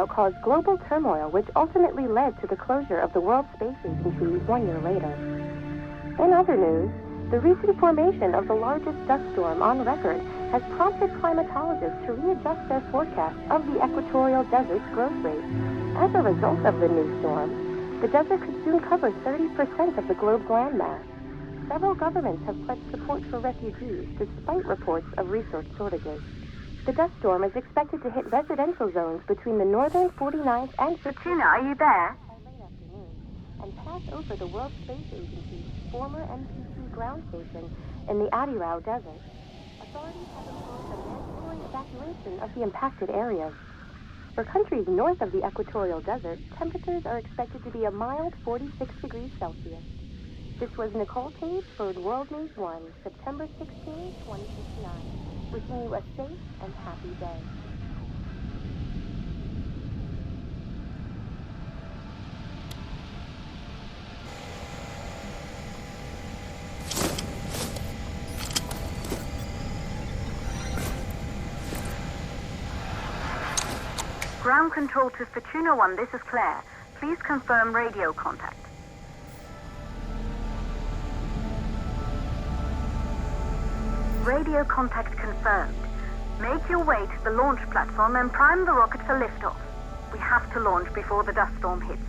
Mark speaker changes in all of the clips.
Speaker 1: caused global turmoil, which ultimately led to the closure of the World Space Agency 1 year later. In other news, the recent formation of the largest dust storm on record has prompted climatologists to readjust their forecast of the equatorial desert's growth rate. As a result of the new storm, the desert could soon cover 30% of the globe's landmass. Several governments have pledged support for refugees, despite reports of resource shortages. The dust storm is expected to hit residential zones between the northern 49th and 50th.
Speaker 2: Fortuna, are you there?
Speaker 1: By late afternoon, and pass over the World Space Agency's former NPT ground station in the Adirau Desert. Authorities have imposed a mandatory evacuation of the impacted areas. For countries north of the equatorial desert, temperatures are expected to be a mild 46 degrees Celsius. This was Nicole Page for World News 1, September 16, 2059. Wishing you a safe and happy day.
Speaker 2: Ground control to Fortuna 1, this is Claire. Please confirm radio contact. Radio contact confirmed. Make your way to the launch platform and prime the rocket for liftoff. We have to launch before the dust storm hits.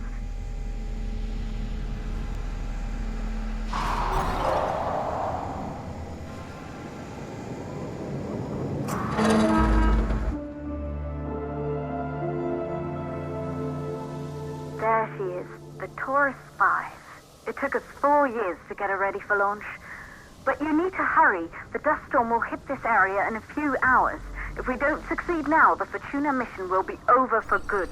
Speaker 2: There she is, the Taurus 5. It took us 4 years to get her ready for launch. But you need to hurry. The dust storm will hit this area in a few hours. If we don't succeed now, the Fortuna mission will be over for good.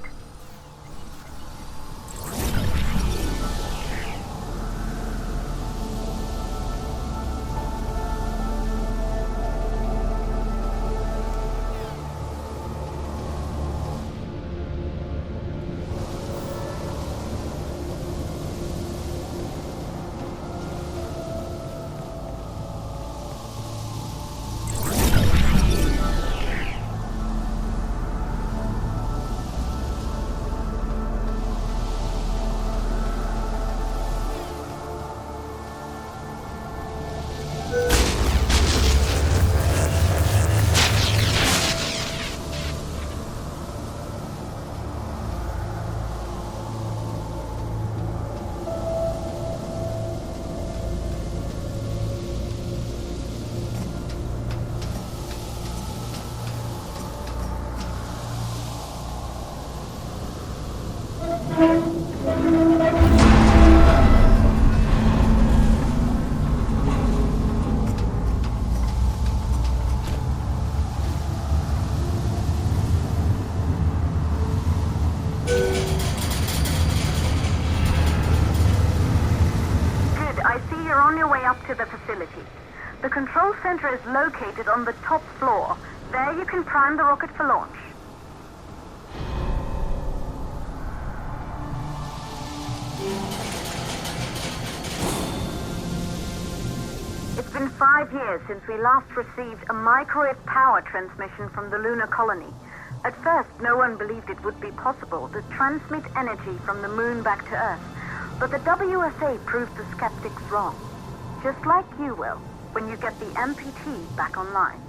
Speaker 2: To the facility. The control center is located on the top floor. There you can prime the rocket for launch. It's been 5 years since we last received a microwave power transmission from the lunar colony. At first, no one believed it would be possible to transmit energy from the moon back to Earth, but the WSA proved the skeptics wrong. Just like you will, when you get the MPT back online.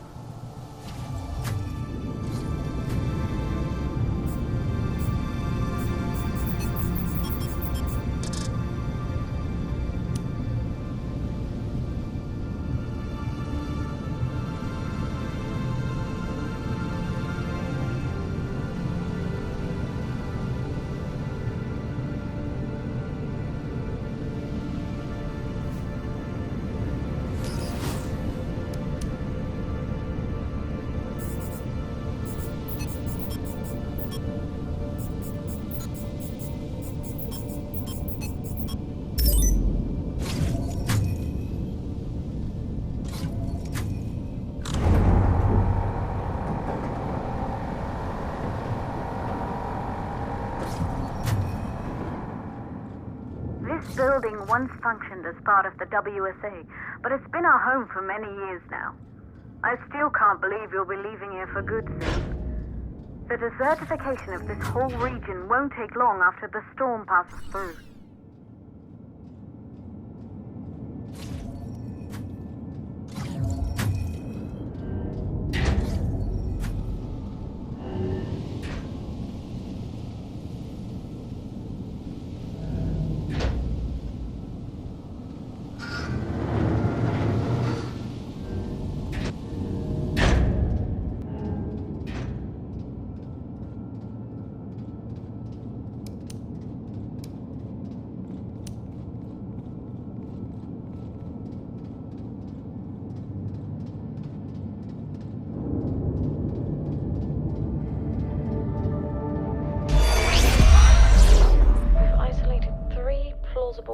Speaker 2: This building once functioned as part of the WSA, but it's been our home for many years now. I still can't believe you'll be leaving here for good soon. The desertification of this whole region won't take long after the storm passes through.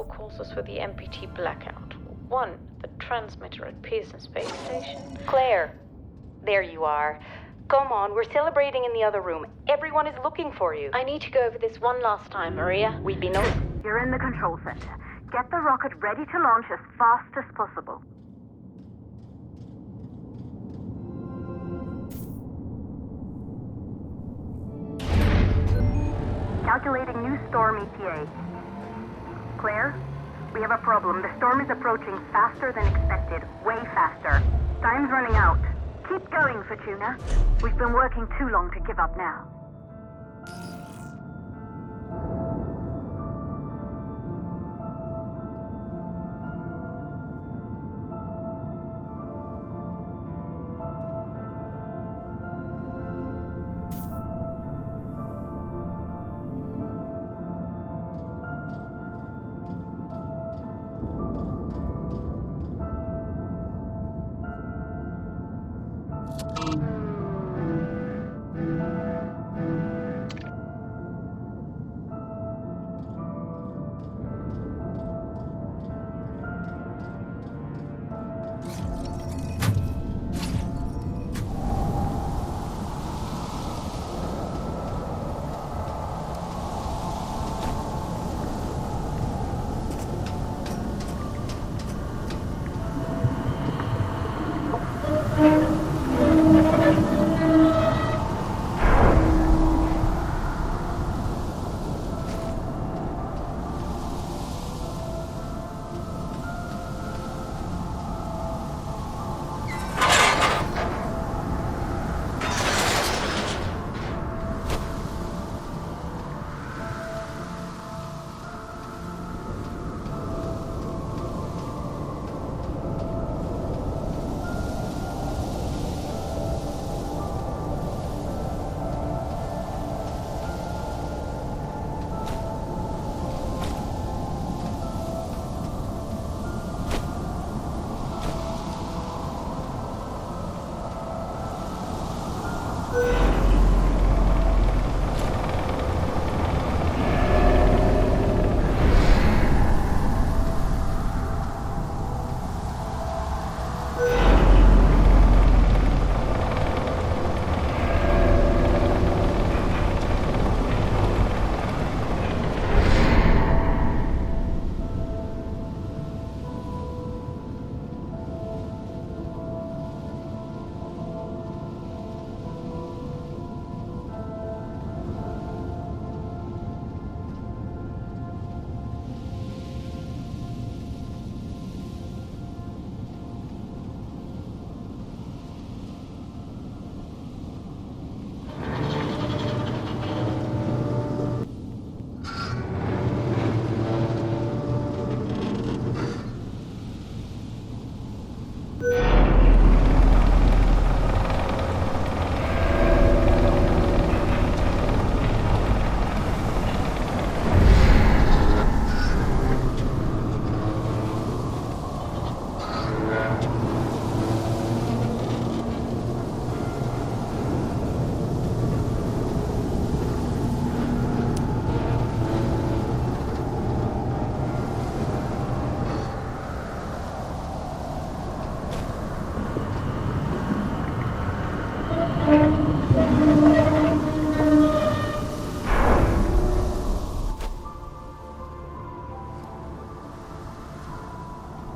Speaker 3: Causes for the MPT blackout. 1, the transmitter at Pearson Space Station.
Speaker 4: Claire, there you are. Come on, we're celebrating in the other room. Everyone is looking for you.
Speaker 3: I need to go over this one last time, Maria.
Speaker 4: We'd be
Speaker 2: You're in the control center. Get the rocket ready to launch as fast as possible. Calculating new storm ETA. Claire, we have a problem. The storm is approaching faster than expected. Way faster. Time's running out. Keep going, Fortuna. We've been working too long to give up now.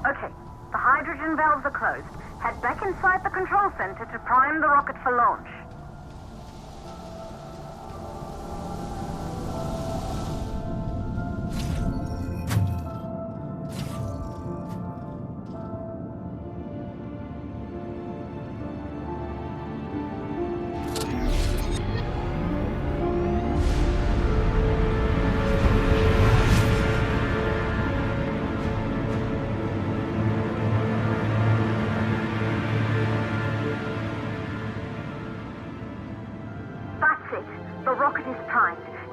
Speaker 2: Okay, the hydrogen valves are closed. Head back inside the control center to prime the rocket for launch.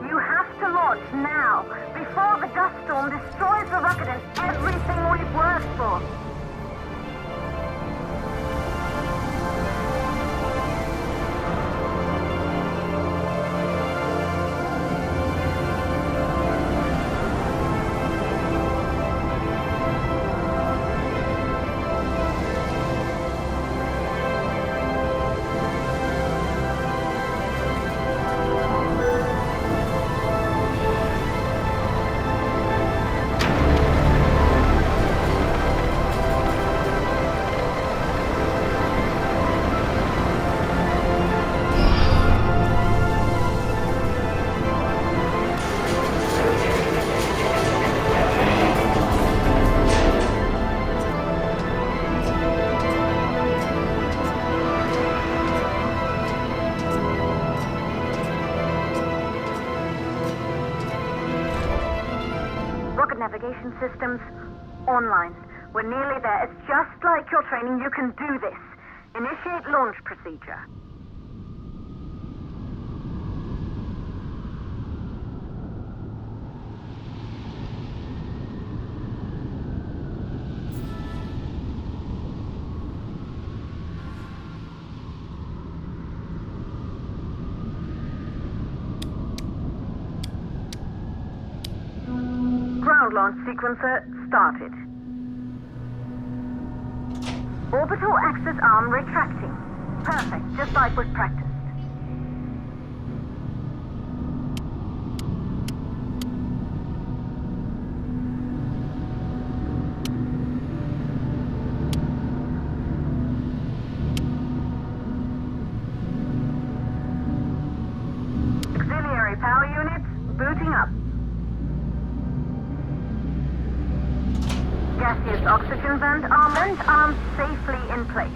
Speaker 2: You have to launch now, before the dust storm destroys the rocket and everything we've worked for. Navigation systems online. We're nearly there. It's just like your training. You can do this. Initiate launch procedure. Ground launch sequencer started. Orbital axis arm retracting. Perfect, just like we've practiced. Auxiliary power units booting up. Gaseous oxygen vent arms safely in place.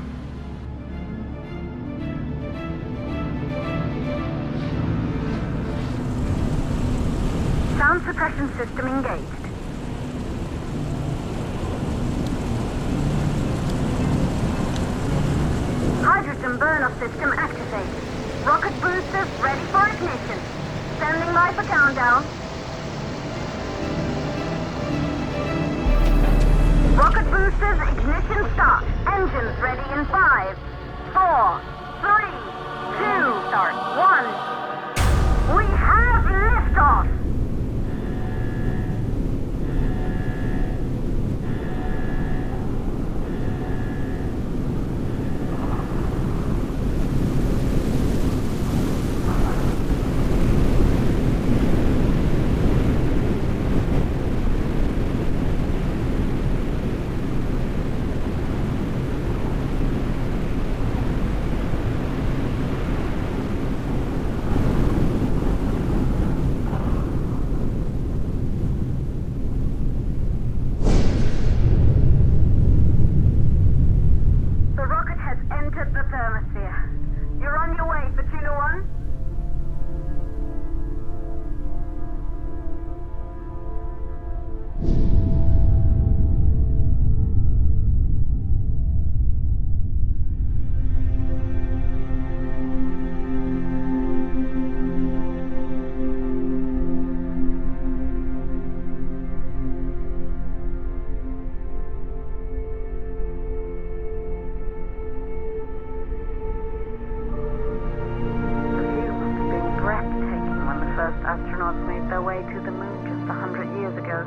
Speaker 2: Sound suppression system engaged. Hydrogen burn-off system activated. Rocket boosters ready for ignition. Standing by for countdown. Rocket boosters ignition start. Engines ready in 5, 4, 3, 2, start, 1. We have liftoff! Astronauts made their way to the moon just 100 years ago.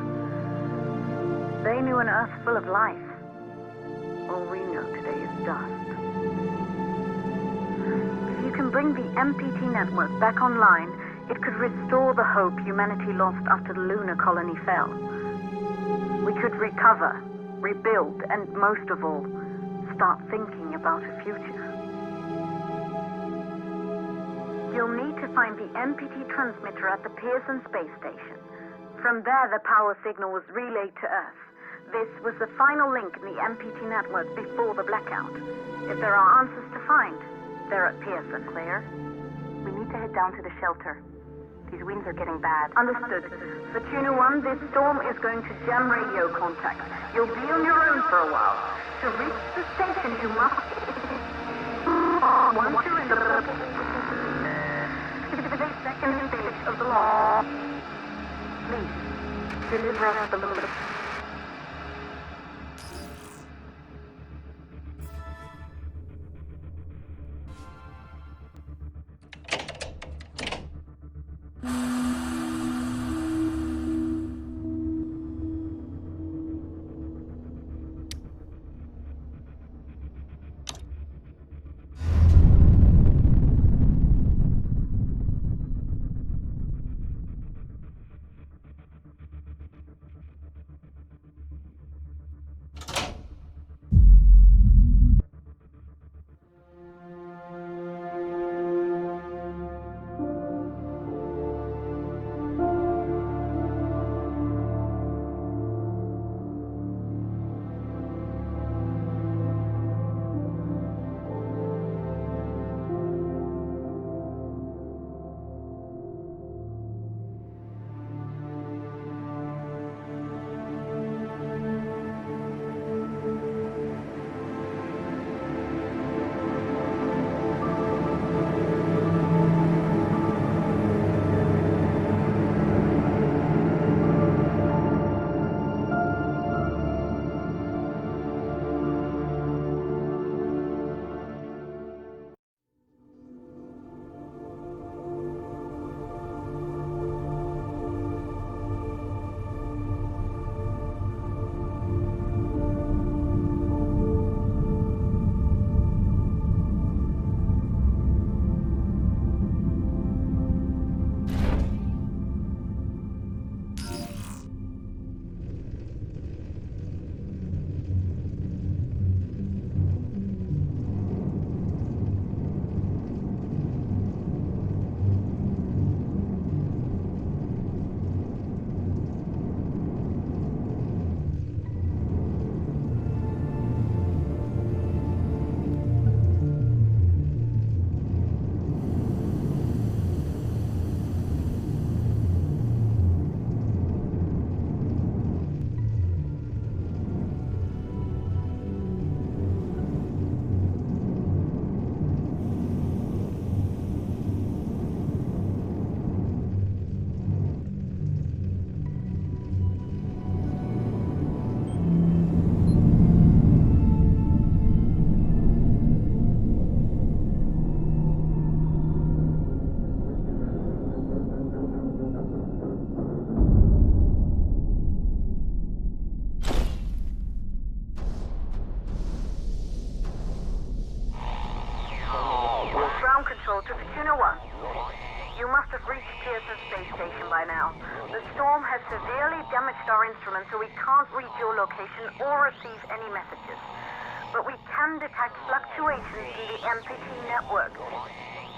Speaker 2: They knew an Earth full of life. All we know today is dust. If you can bring the MPT network back online, it could restore the hope humanity lost after the lunar colony fell. We could recover, rebuild, and most of all, start thinking about a future. You'll need to find the MPT transmitter at the Pearson space station. From there, the power signal was relayed to Earth. This was the final link in the MPT network before the blackout. If there are answers to find, they're at Pearson.
Speaker 4: Claire, we need to head down to the shelter. These winds are getting bad.
Speaker 2: Understood. Fortuna 1, this storm is going to jam radio contact. You'll be on your own for a while. To reach the station, you must... 1, 2 in the... the second stage of the launch. Please, deliver us the load. Control to Fortuna 1. You must have reached Pearson Space Station by now. The storm has severely damaged our instruments, so we can't reach your location or receive any messages. But we can detect fluctuations in the MPT network.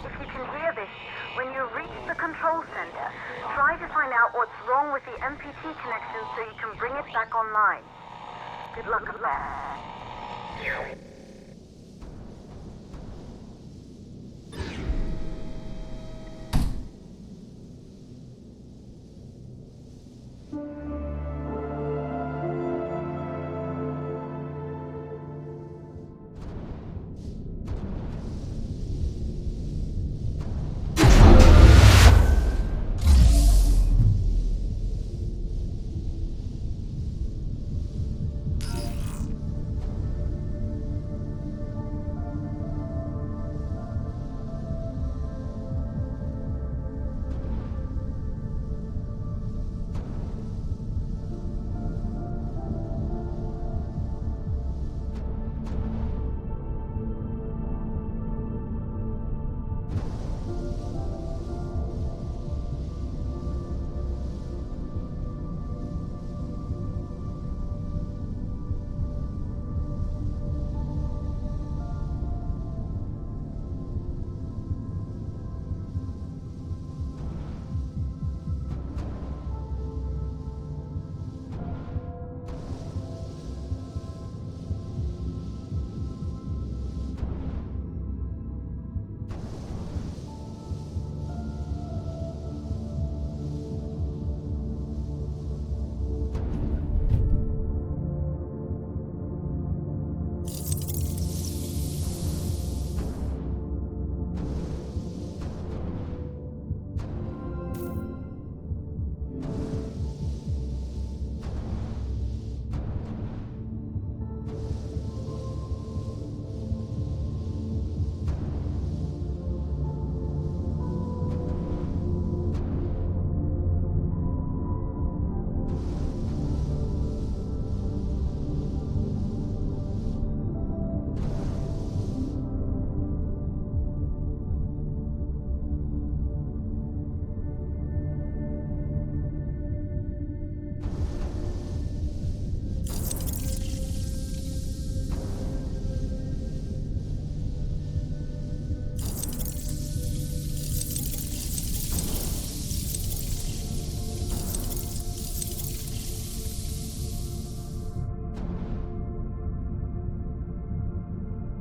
Speaker 2: If you can hear this, when you reach the control center, try to find out what's wrong with the MPT connection so you can bring it back online. Good luck with that.